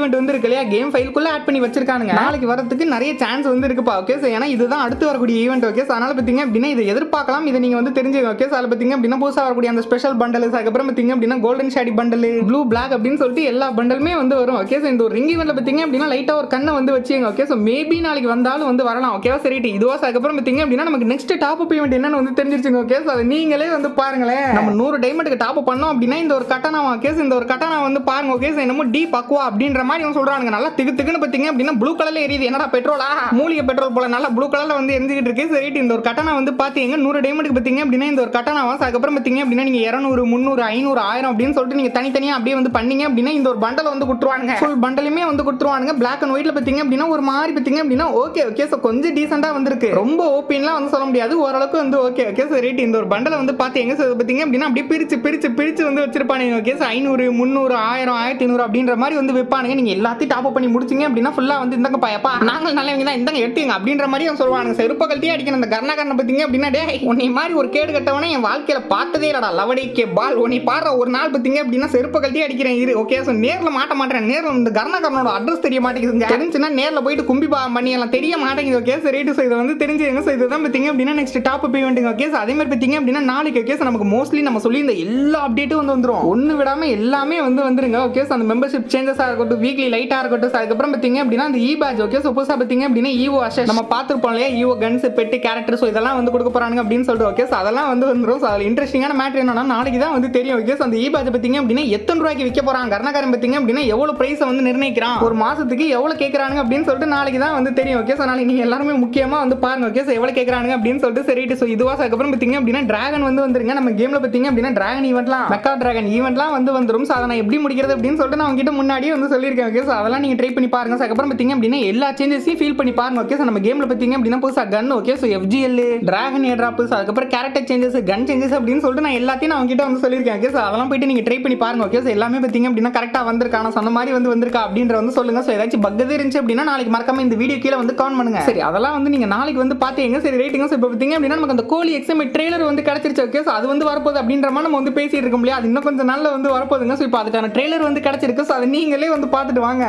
Event வந்து இருக்கு இல்லையா, கேம் ஃபைலுக்குள்ள ஆட் பண்ணி வச்சிருக்கானுங்க. நாளைக்கு வரதுக்கு நிறைய சான்ஸ் வந்து இருக்குப்பா. ஓகே சோ ஏன்னா இதுதான் அடுத்து வரக்கூடிய ஈவென்ட். ஓகே சோ அதனால பாத்தீங்க அப்படின்னா இதை எதிர்பார்க்கலாம். இதை நீங்க வந்து தெரிஞ்சுங்க. ஓகே சோ அதுல பாத்தீங்க அப்படின்னா புதுசா வரக்கூடிய அந்த ஸ்பெஷல் பண்டல், அதுக்கப்புறம் பாத்தீங்க அப்படின்னா golden shady bundle, blue black அப்படின்னு சொல்லிட்டு எல்லா பண்டலுமே வந்து வரும். ஓகே சோ இந்த ஒரு ரிங் ஈவென்ட்ல பாத்தீங்க அப்படின்னா லைட்டா ஒரு கண்ணை வந்து வச்சுங்க. ஓகே சோ மேபி நாளைக்கு வந்தாலும் வந்து வரலாம். ஓகேவா சரி இதுவா. அதுக்கப்புறம் பாத்தீங்க அப்படின்னா நமக்கு நெக்ஸ்ட் டாப் அப் ஈவென்ட் என்னன்னு வந்து தெரிஞ்சிருச்சுங்க. ஓகே சோ அதை நீங்களே வந்து பாருங்களேன். நம்ம 100 டைமண்டுக்கு டாப் அப் பண்ணோம் அப்படின்னா இந்த ஒரு கட்டானா. ஓகே இந்த ஒரு கட்டானா வந்து பாருங்க. ஓகே என்னமோ டீப் அக்வா அப்படின்ற மாதிரி அவங்க சொல்றாங்க. நல்லா திக்குன்னு பாத்தீங்க அப்படின்னா ப்ளூ கலர்ல எரியுது. என்னடா பெட்ரோலா, மூலிகை பெட்ரோல் போல நல்லா ப்ளூ கலர்ல வந்து எரிஞ்சிட்டு இருக்கு. சரி இந்த ஒரு கட்டானா வந்து பாத்தீங்க 100 டைமண்டுக்கு பாத்தீங்க அப்படின்னா இந்த ஒரு கட்டானா வாஸ். அதுக்கப்புறம் பாத்தீங்க அப்படின்னா நீங்க 200 300 500 1000 அப்படின்னு சொல்லிட்டு நீங்க தனித்தனியா அப்படியே வந்து பண்ணீங்க அப்படின்னா இந்த ஒரு பண்டல் வந்து கொடுத்துருவாங்க. ஃபுல் பண்டலுமே வந்து கொடுத்துருவாங்க. பிளாக் அண்ட் ஒயிட்ல பாத்தீங்க அப்படின்னா ஒரு மாதிரி பாத்தீங்க அப்படின்னா ஓகே சோ கொஞ்சம் டீசெண்டா வந்திருக்கு. ரொம்ப ஓபின்லாம் வந்து சொல்ல முடியாது, ஓரளவுக்கு வந்து ஓகே சரி இந்த ஒரு பண்டலை வந்து பாத்தீங்க பாத்தீங்க அப்படின்னா அப்படியே பிரிச்சு வந்து வச்சிருப்பானுங்க. ஓகே 500 300 1000 1500 அப்படின்ற மாதிரி வந்து வைப்பானுங்க. நீங்க எல்லாத்தையும் டாப் அப் பண்ணி முடிச்சீங்க அப்படின்னா ஃபுல்லா வந்து இந்தங்க பாயப்பா நாங்க நல்லவங்க தான் இந்தங்க எடுத்துங்க அப்படின்ற மாதிரி அவங்க சொல்லுவாங்க. செருப்ப கழட்டி அடிக்கிற அந்த கர்ணாகரனை பாத்தீங்க அப்படின்னா டேய் உன்னை மாதிரி ஒரு கேடு கட்டவனே என் வாழ்க்கையில பார்த்ததே இல்லடா லவடிக்கே பால். உன்னை பாடுற ஒரு நாள் பாத்தீங்க அப்படின்னா செருப்ப கழட்டி அடிக்கிறேன் இரு. ஓகே சோ நேர்ல மாட்ட மாட்டேன். நேர்ல இந்த கர்ணாகரனோட அட்ரஸ் தெரிய மாட்டேங்குது. தெரிஞ்சுன்னா நேர்ல போயிட்டு கும்பி பண்ணி எல்லாம் தெரிய மாட்டேங்குது. ஓகே சரி இதை வந்து தெரிஞ்சுங்க. சோ இதுதான் பாத்தீங்க அப்படின்னா next top up event. Okay அதே மாதிரி பாத்தீங்க அப்படின்னா நாளைக்கு ஓகே நமக்கு மோஸ்ட்லி நம்ம சொல்லி இந்த எல்லா அப்டேட்டும் வந்து வந்துரும். ஒன்னு விடாம எல்லாமே வந்து வந்துருங்க. ஓகே அந்த மெம்பர்ஷிப் சேஞ்சஸா இருக்கட்டும், வீக்லி லைட்டா இருக்கட்டும், அதுக்கப்புறம் பாத்தீங்க அப்படின்னா அந்த பேட்ச். ஓகே புதுசா பாத்தீங்க அப்படின்னா ஈவோ அஷஸ் நம்ம பாத்துருப்போம் இல்லையா, ஈவோ கன்ஸ் பெட் கேரக்டர். சோ இதெல்லாம் வந்து கொடுக்க போறாங்க அப்படின்னு சொல்லிட்டு ஓகே அதெல்லாம் வந்து வந்துரும். சோ அதுல இன்ட்ரெஸ்டிங்கான மேட்டர் என்னன்னா நாளைக்கு தான் வந்து தெரியும். ஓகே அந்த பேட்ச் பாத்தீங்க அப்படின்னா எத்தனை ரூபாய்க்கு விற்க போறாங்க, கர்ணாகரன் பாத்தீங்க அப்படின்னா எவ்வளவு பிரைஸ் வந்து நிர்ணயிக்கிறான், ஒரு மாசத்துக்கு எவ்வளவு கேக்குறாங்க அப்படின்னு சொல்லிட்டு நாளைக்கு தான் வந்து தெரியும். ஓகே நாளைக்கு நீங்க எல்லாருமே முக்கியமா வந்து பாருங்க. ஓகே எவ்வளவு கேக்குறாங்க அப்படின்னு சொல்லிட்டு சரி இதுவா. அதுக்கப்புறம் பாத்தீங்க அப்படின்னா டிராகன் வந்து வந்துருங்க. நம்ம கேம்ல பாத்தீங்க அப்படின்னா டிராகன் ஈவென்ட்லாம் மெக்கா டிராகன் ஈவென்ட்லாம் வந்து வந்துரும். சோ அதை நான் எப்படி முடிக்கிறது அப்படின்னு சொல்லிட்டு நான் உங்ககிட்ட முன்னாடியே வந்து சொல்லியிருக்கேன். ஓகே அதெல்லாம் நீங்க ட்ரை பண்ணி பாருங்க. அதுக்கப்புறம் பாத்தீங்க அப்படின்னா எல்லா சேஞ்சஸையும் ஃபீல் பண்ணி பாருங்க. ஓகே நம்ம கேம்ல பாத்தீங்க அப்படின்னா புதுசா கன், ஓகே FGL, டிராகன் ஏர்ட்ராப்ஸ், அதுக்கப்புறம் கேரக்டர் சேஞ்சஸ், கன் சேஞ்சஸ் அப்படின்னு சொல்லிட்டு நான் எல்லாத்தையும் நான் உங்ககிட்ட வந்து சொல்லியிருக்கேன். ஓகே அதெல்லாம் போயிட்டு நீங்க ட்ரை பண்ணி பாருங்க. ஓகே எல்லாமே பாத்தீங்க அப்படின்னா கரெக்டா வந்திருக்கா, நான் சொன்ன மாதிரி வந்து வந்திருக்கா அப்படின்ற வந்து சொல்லுங்க. சோ ஏதாச்சும் பக் இருந்துச்சு அப்படின்னா நாளைக்கு மறக்காம இந்த வீடியோ கீழே வந்து கமெண்ட் பண்ணுங்க. சரி அதெல்லாம் வந்து நீங்க நாளைக்கு வந்து பாத்தீங்க. சரி ரேட்டிங் இப்போ பாத்தீங்க அப்படின்னா நமக்கு அந்த கோலி எக்ஸாம் ட்ரெய்லர் வந்து கிடைச்சிருச்சு. ஓகே அது வந்து வரப்போகுது அப்படின்ற மாதிரி நம்ம வந்து பேசிட்டு இருக்க முடியாது. அது இன்னும் கொஞ்சம் நாள்ல வந்து வரப்போகுதுங்க. சோ இப்போ அதுக்கான ட்ரெய்லர் வந்து கிடைச்சிருக்கு. சோ அதை நீங்களே வந்து பார்த்துட்டு வாங்க.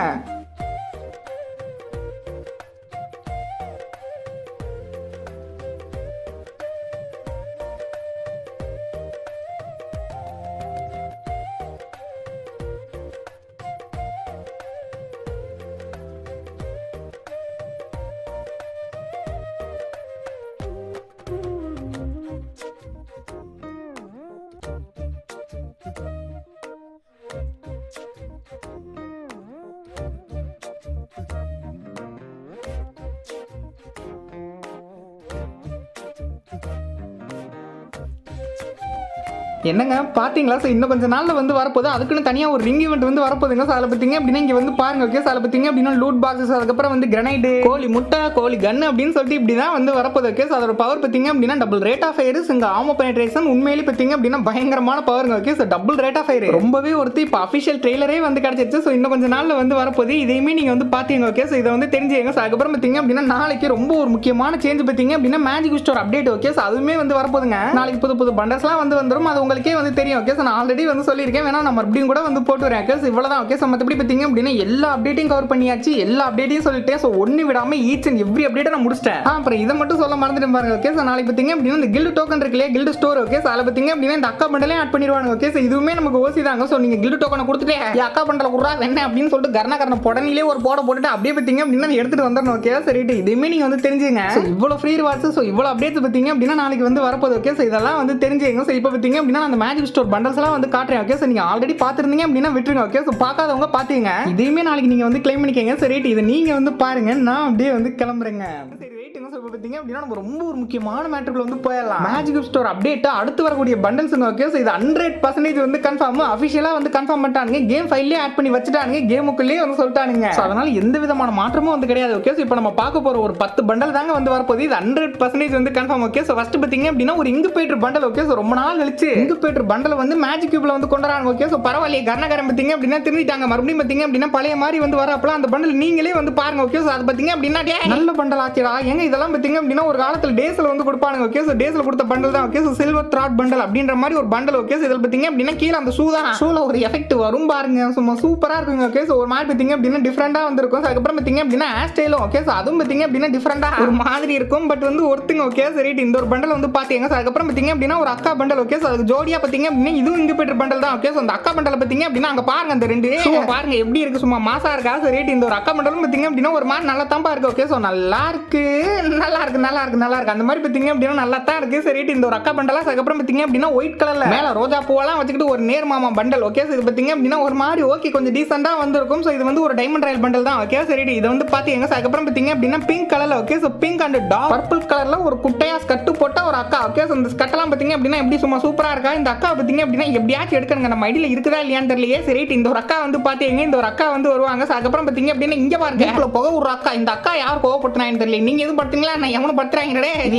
என்னங்க பாத்தீங்களா? சோ இன்னும் கொஞ்ச நாள்ல வந்து வரப்போகுது. அதுக்குன்னு தனியா ஒரு ரிங் ஈவென்ட் வந்து வரப்போகுதுங்க. சோ அத பத்திங்க அப்படின்னா இங்க வந்து பாருங்க. ஓகே அத பத்திங்க அப்படின்னா லூட் பாக்ஸஸ், அதுக்கப்புறம் வந்து கிரனைட், கோழி முட்டை, கோழி கன் அப்படின்னு சொல்லிட்டு இப்படிதான் வந்து வரப்போகுது. ஓகே அதோட பவர் பத்திங்க அப்படின்னா டபுள் ரேட் ஆஃப் ஃபயர், இங்க ஆமோ பெனிட்ரேஷன் உண்மையிலேயே பத்திங்க அப்படின்னா பயங்கரமான பவருங்க. Okay double rate of fire ரொம்பவே ஒருத்தி. இப்போ அஃபிஷியல் ட்ரெய்லரே வந்து கிடைச்சிருச்சு. சோ இன்னும் கொஞ்ச நாள்ல வந்து வரப்போகுது. இதையுமே நீங்க வந்து பாத்தீங்க. ஓகே இதை வந்து தெரிஞ்சுங்க. அதுக்கப்புறம் பத்திங்க அப்படின்னா நாளைக்கு ரொம்ப ஒரு முக்கியமான சேஞ்ச் பத்திங்க அப்படின்னா மேஜிக் ஸ்டோர் அப்டேட். ஓகே அதுவுமே வந்து வரப்போகுதுங்க. நாளைக்கு புது பண்டர்ஸ்லாம் வந்து வந்துரும். அது உங்களுக்கே வந்து தெரியும். ஓகே நான் ஆல்ரெடி வந்து சொல்லியிருக்கேன். வேணா நம்ம மறுபடியும் கூட வந்து போட்டு வரேன். ஓகே இவ்வளவுதான். ஓகே மத்தபடி பாத்தீங்க அப்படின்னா எல்லா அப்டேட்டையும் கவர் பண்ணியாச்சு. எல்லா அப்டேட்டையும் சொல்லிட்டேன். சோ ஒன்னு விடாம ஈச் அண்ட் எவ்ரி அப்டேட்டை நான் முடிச்சிட்டேன். அப்புறம் இதை மட்டும் சொல்ல மறந்துட்டு பாருங்க. ஓகே நாளைக்கு பாத்தீங்க அப்படின்னா இந்த கில்டு டோக்கன் இருக்கு இல்லையா, கில்டு ஸ்டோர். ஓகே அதுல பாத்தீங்க அப்படின்னா இந்த அக்கா பண்டலே ஆட் பண்ணிடுவாங்க. ஓகே இதுவுமே நமக்கு ஓசி தாங்க. சோ நீங்க கில்டு டோக்கனை கொடுத்துட்டு அக்கா பண்டல குறா என்ன அப்படின்னு சொல்லிட்டு கர்ணாகரனை உடனே ஒரு போட்டுட்டு அப்படியே பாத்தீங்க அப்படின்னா எடுத்துட்டு வந்துடணும். ஓகே சரி இதுவுமே நீங்க வந்து தெரிஞ்சுங்க. இவ்வளவு ஃப்ரீ ரிவார்ட்ஸ், சோ இவ்வளவு அப்டேட்ஸ் பாத்தீங்க அப்படின்னா நாளைக்கு வந்து வரப்போகுது. ஓகே இதெல்லாம் வந்து தெரிஞ்சுங்க. சோ இப்போ பாத்தீங்க அப்படின்னா அந்த மேஜிக் ஸ்டோர் பண்டல்ஸ் எல்லாம் வந்து காட்டுறேன். ஓகே நீங்க ஆல்ரெடி பாத்துருந்தீங்க அப்படின்னா விட்டுருங்க. ஓகே பார்க்காதவங்க பாத்தீங்க. இதையுமே நாளைக்கு நீங்க வந்து கிளைம் பண்ணிக்கங்க. சரி இதை நீங்க வந்து பாருங்க. நான் அப்படியே வந்து கிளம்புறேங்க. சரி பாத்தீங்க அப்படின்னா நம்ம ரொம்ப ஒரு முக்கியமான மேட்டருக்குள்ள வந்து போயிடலாம். மேஜிக் ஸ்டோர் அப்டேட் அடுத்து வரக்கூடிய பண்டல்ஸ். ஓகே இது 100% வந்து கன்ஃபார்ம், அபிஷியலா வந்து கன்ஃபார்ம் பண்ணிட்டானுங்க. கேம் ஃபைல்லே ஆட் பண்ணி வச்சுட்டானுங்க. கேமுக்குள்ளேயே வந்து சொல்லிட்டானுங்க. அதனால எந்த விதமான மாற்றமும் வந்து கிடையாது. ஓகே இப்போ நம்ம பார்க்க போற ஒரு 10 பண்டல் தாங்க வந்து வரப்போகுது. இது 100% வந்து கன்ஃபார்ம். ஓகே ஃபர்ஸ்ட் பாத்தீங்க அப்படின்னா ஒரு இங்குபேட்டர் பண்டல். ஓகே ரொம்ப நாள் கழிச்சு இங்குபேட்டர் பண்டல் வந்து மேஜிக் கியூப்ல வந்து கொண்டுறாங்க. ஓகே பரவாயில்லையே கர்ணாகரன் பாத்தீங்க அப்படின்னா திருந்திட்டாங்க. மறுபடியும் பாத்தீங்க அப்படின்னா பழைய மாதிரி வந்து வரப்பலாம் அந்த பண்டல் நீங்களே வந்து பாருங்க. ஓகே அது பாத்தீங்க அப்படின்னா நல்ல பண்டல் ஆச்சுடா. எங்க இதெல்லாம் பார்த்தீங்க அப்படின்னா ஒரு காலத்தில் டேஸ்ல வந்து கொடுப்பானுங்க. ஓகே ஸோ டேஸ்ல கொடுத்த பண்டல் தான். Okay so silver throat bundle அப்படின்ற மாதிரி ஒரு பண்டல். ஓகே ஸோ இதில் பார்த்தீங்க அப்படின்னா கீழே அந்த ஷூல ஒரு எஃபெக்ட் வரும் பாருங்க, சும்மா சூப்பராக இருக்குங்க. ஓகே ஸோ ஒரு மாதிரி பார்த்தீங்க அப்படின்னா டிஃப்ரெண்டாக வந்துருக்கும். ஸோ அதுக்கப்புறம் பார்த்தீங்க அப்படின்னா ஹேர் ஸ்டைலும் ஓகே ஸோ அதுவும் பார்த்தீங்க அப்படின்னா டிஃப்ரெண்டாக ஒரு மாதிரி இருக்கும். பட் வந்து ஒருத்துங்க. ஓகே சரி இந்த ஒரு பண்டல் வந்து பார்த்தீங்க. ஸோ அதுக்கப்புறம் பார்த்தீங்க அப்படின்னா ஒரு அக்கா பண்டல். ஓகே ஸோ அதுக்கு ஜோடியாக பார்த்தீங்க அப்படின்னா இதுவும் இன்குபேட்டர் பண்டல் தான். ஓகே ஸோ அந்த அக்கா பண்டல் பார்த்தீங்க அப்படின்னா அங்கே பாருங்க அந்த ரெண்டு பாருங்க எப்படி இருக்கு, சும்மா மாசா இருக்கா. சரி இந்த ஒரு அக்கா பண்டலும் பார்த்தீங்க அப்படின்னா ஒரு மாதிரி நல்லா தான்பா இருக்கு. ஓகே ஸோ நல்லா இருக்கு அந்த மாதிரி பார்த்தீங்க அப்படின்னா நல்லா தான் இருக்கு. சரி இந்த ஒரு அக்கா பண்டலா. அதுக்கப்புறம் பார்த்தீங்க அப்படின்னா ஒயிட் கலர்ல மேல ரோஜா பூவெல்லாம் வச்சுக்கிட்டு ஒரு நேர் மாமா பண்டல். ஓகே ஸோ இது பார்த்தீங்க அப்படின்னா ஒரு மாதிரி ஓகே கொஞ்சம் டீசெண்டா வந்திருக்கும். ஸோ இது வந்து ஒரு டைமண்ட் ராயல் பண்டல் தான். ஓகே சரி இது வந்து பாத்தீங்க. அதுக்கப்புறம் பார்த்தீங்க அப்படின்னா பிங்க் கலர்ல. Okay so pink and dark purple கலர்ல ஒரு குட்டையா ஸ்கர்ட் போட்ட ஒரு அக்கா. ஓகே ஸோ இந்த ஸ்கர்ட்லாம் பார்த்தீங்க அப்படின்னா எப்படி சும்மா சூப்பரா இருக்கா. இந்த அக்கா பார்த்தீங்க அப்படின்னா எப்படியாச்சும் எடுக்கணுங்க, நம்ம ஐடியில இருக்குதா இல்லையான்னு தெரியலையே. சரி இந்த ஒரு அக்கா வந்து பாத்தீங்க, இந்த ஒரு அக்கா வந்து வருவாங்க. அதுக்கப்புறம் பார்த்தீங்க அப்படின்னா இங்க பாருங்க புகை ஒரு அக்கா. இந்த அக்கா யார் கோவப்பட்டுனான்னு தெரியல. நீங்க எதுவும் படுத்தீங்களா? நான் எவனும் படுத்துறாங்க.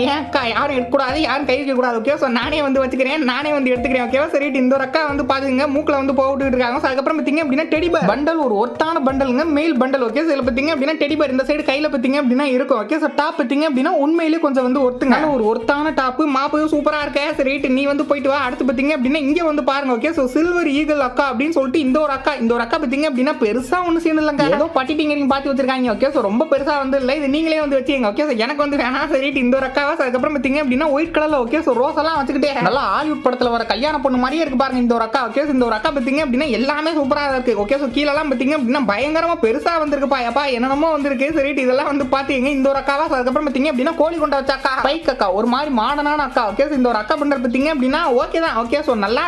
ஏன் அக்கா யாரும் எடுக்கக்கூடாது, யாரும் கை வைக்க கூடாது. ஓகே ஸோ நானே வந்து வச்சுக்கிறேன், நானே வந்து எடுத்துக்கிறேன். ஓகேவா சரி இந்த ஒரு அக்கா வந்து பாத்துங்க மூக்கில் வந்து போட்டுட்டு இருக்காங்க. அதுக்கப்புறம் பார்த்தீங்க அப்படின்னா டெடி பேர் பண்டல், ஒரு ஒர்த்தான பண்டலுங்க, மெயில் பண்டல். ஓகே ஸோ இதில் பார்த்தீங்க அப்படின்னா டெடி பேர் இந்த சைடு கையில் பார்த்தீங்க அப்படின்னா இருக்கும். ஓகே ஸோ டாப் பார்த்தீங்க அப்படின்னா உண்மையிலேயே கொஞ்சம் வந்து ஒருத்துங்க, ஒரு ஒர்த்தான டாப்பு மாப்பு சூப்பராக இருக்க. சரி நீ வந்து போயிட்டு வா. அடுத்து பார்த்தீங்க அப்படின்னா இங்கே வந்து பாருங்க. ஓகே ஸோ சில்வர் ஈகிள் அக்கா அப்படின்னு சொல்லிட்டு இந்த ஒரு அக்கா பார்த்தீங்க அப்படின்னா பெருசா ஒன்று சீன் இல்லைங்க, ஏதோ பட்டிட்டிங்க நீங்க பார்த்து வச்சிருக்காங்க. ஓகே ஸோ ரொம்ப பெருசா வந்து இல்லை, இது நீங்களே வந்து வச்சுங்க. ஓகே ஸோ எனக்கு வந்து வேணாம். சரி இந்த ஒரு அக்காவை. அதுக்கப்புறம் பார்த்தீங்க அப்படின்னா ஒயிட் கலர்ல. ஓகே ஸோ ரோஸ் எல்லாம் வச்சுக்கிட்டே நல்லா ஹாலிவுட் படத்துல வர கல்யாண பொண்ணு மாதிரியே இருக்கு பாருங்க இந்த ஒரு அக்கா. ஓகே இந்த ஒரு அக்கா பார்த்தீங்க அப்படின்னா எல்லாமே சூப்பராக இருக்கு. ஓகே ஸோ கீழெல்லாம் பார்த்தீங்க அப்படின்னா பயங்கரமா பெருசா வந்திருக்குப்பா. எப்பா என்னென்னமோ வந்திருக்கு. சரி இதெல்லாம் வந்து பாத்தீங்க இந்த ஒரு அக்காவா. அதுக்கப்புறம் பார்த்தீங்க அப்படின்னா கோழி கொண்ட வச்ச அக்கா, பைக் அக்கா, ஒரு மாதிரி மாடர்னான அக்கா. ஓகே இந்த ஒரு அக்கா பண்றது பார்த்தீங்க அப்படின்னா ஓகே தான். ஓகே ஸோ நல்லா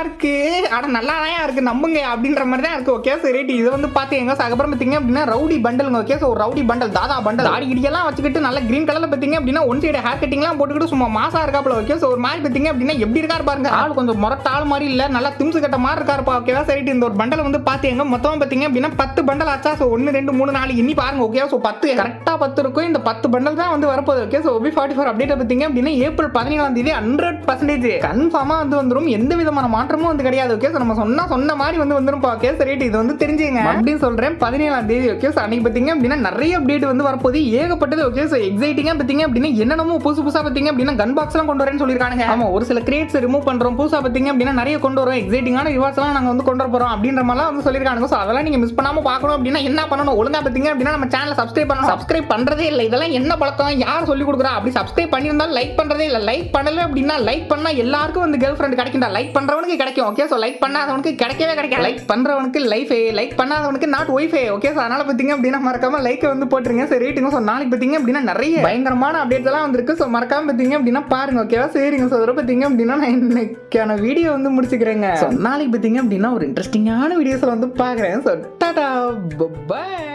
இருக்கு ஆனா நல்லா தான் இருக்கு நம்புங்க அப்படின்ற மாதிரி தான் இருக்கு. ஓகே சரி இது வந்து பாத்தீங்க. அதுக்கப்புறம் பார்த்தீங்க அப்படின்னா ரவுடி பண்டலுங்க. ஓகே ஸோ ரவுடி பண்டல், தாதா பண்டல், தாடி கிடியெல்லாம் வச்சுக்கிட்டு நல்ல கிரீன் கலர்ல பார்த்தீங்க அப்படின்னா ஒன் சைடு ஹேர் கட்டிங்லாம் போட்டுக்கிட்டு சும்மா மாசா இருக்காப்ல. ஓகே ஸோ ஒரு மாதிரி பார்த்தீங்க அப்படின்னா எப்படி இருக்காரு பாருங்க, ஆள் கொஞ்சம் முரட்ட ஆள் மாதிரி இல்ல, நல்லா திம்சு கட்ட மாதிரி இருக்காருப்பா. ஓகேவா சரி இந்த ஒரு பண்டல் வந்து பாத்தீங்க மொத்தம் பார்த்தீங்க அப்படின்னா 10 பண்டல் ஆச்சா. ஸோ 1 2 3 4 எண்ணி பாருங்க. ஓகே ஸோ 10 கரெக்டா 10 இருக்கும். இந்த 10 பண்டல் தான் வந்து வரப்போகுது. ஓகே ஸோ OB44 அப்டேட் பார்த்தீங்க அப்படின்னா ஏப்ரல் 17ஆம் தேதி 100% கன்ஃபார்மா வந்து வந்துரும். எந்த விதமான மாற்றமும் வந்து கிடையாது. ஓகே ஸோ நம்ம சொன்ன மாதிரி வந்து வந்துரும். ஓகே சரி இது வந்து தெரிஞ்சுங்க அப்படின்னு சொல்றேன். 17ஆம் தேதி. ஓகே ஸோ அன்னைக்கு பார்த்தீங்க அப்படின்னா நிறைய அப்டேட் வந்து வரப்போகுது, ஏகப்பட்டது. ஓகே ஸோ எக்ஸைட்டிங்கா பார்த்தீங்க அப்படின்னா என்னென்னமோ புதுசா பார்த்தீங்க அப்படின்னா கன் பாக்ஸ் எல்லாம் கொண்டு வரேன்னு சொல்லிருக்காங்க. ஆமா ஒரு சில கிரேட்ஸ் ரிமூவ் பண்றோம், புதுசா பார்த்தீங்க அப்படின்னா நிறைய கொண்டு வரோம், எக்ஸைட்டிங்கான ரிவார்ட்ஸ் எல்லாம் நாங்க வந்து கொண்டு வர போறோம் அப்படின்ற மாதிரிலாம் வந்து சொல்லிருக்காங்க. ஸோ அதெல்லாம் நீங்க மிஸ் பண்ணாம பார்க்கணும் அப்படின்னா என்ன பண்ணணும், ஒழுங்கா பார்த்தீங்க அப்படின்னா நம்ம சேனலை சப்ஸ்கிரைப் பண்ணணும். சப்ஸ்கிரைப் பண்றதே இல்லை, இதெல்லாம் என்ன பழக்கம், யார் சொல்லி கொடுக்குறா? அப்படி சப்ஸ்கிரைப் பண்ணியிருந்தாலும் லைக் பண்றதே இல்லை. லைக் பண்ணல அப்படின்னா லைக் பண்ணா எல்லாருக்கும் வந்து கேர்ள் ஃப்ரெண்ட் கிடைக்கும்டா. லைக் பண்றவனுக்கு கிடைக்கும். ஓகே ஸோ லைக் பண்ணாதவனுக்கு கிடைக்கவே கிடைக்காது. லைக் பண்றவனுக்கு லைஃபே, லைக் பண்ணாதவனுக்கு நாட் ஒய்ஃபே. ஓகே ஸோ அதனால பார்த்தீங்க அப்படின்னா மறக்காம லைக் வந்து போட்டுருங்க. சரி ஸோ நாளைக்கு பார்த்தீங்க அப்படின்னா நிறைய பயங்கரமான அப்டேட்ஸ் எல்லாம் வந்திருக்கு. ஸோ மறக்காம பார்த்தீங்க அப்படின்னா பாருங்க. ஓகேவா சரிங்க. ஸோ அதில் பார்த்தீங்க அப்படின்னா நான் இன்னைக்கான வீடியோ வந்து முடிச்சுக்கிறேங்க. ஸோ நாளைக்கு பார்த்தீங்க அப்படின்னா ஒரு இன்ட்ரெஸ்டிங்கான வீடியோஸ்ல வந்து பார்க்குறேன். So tata by.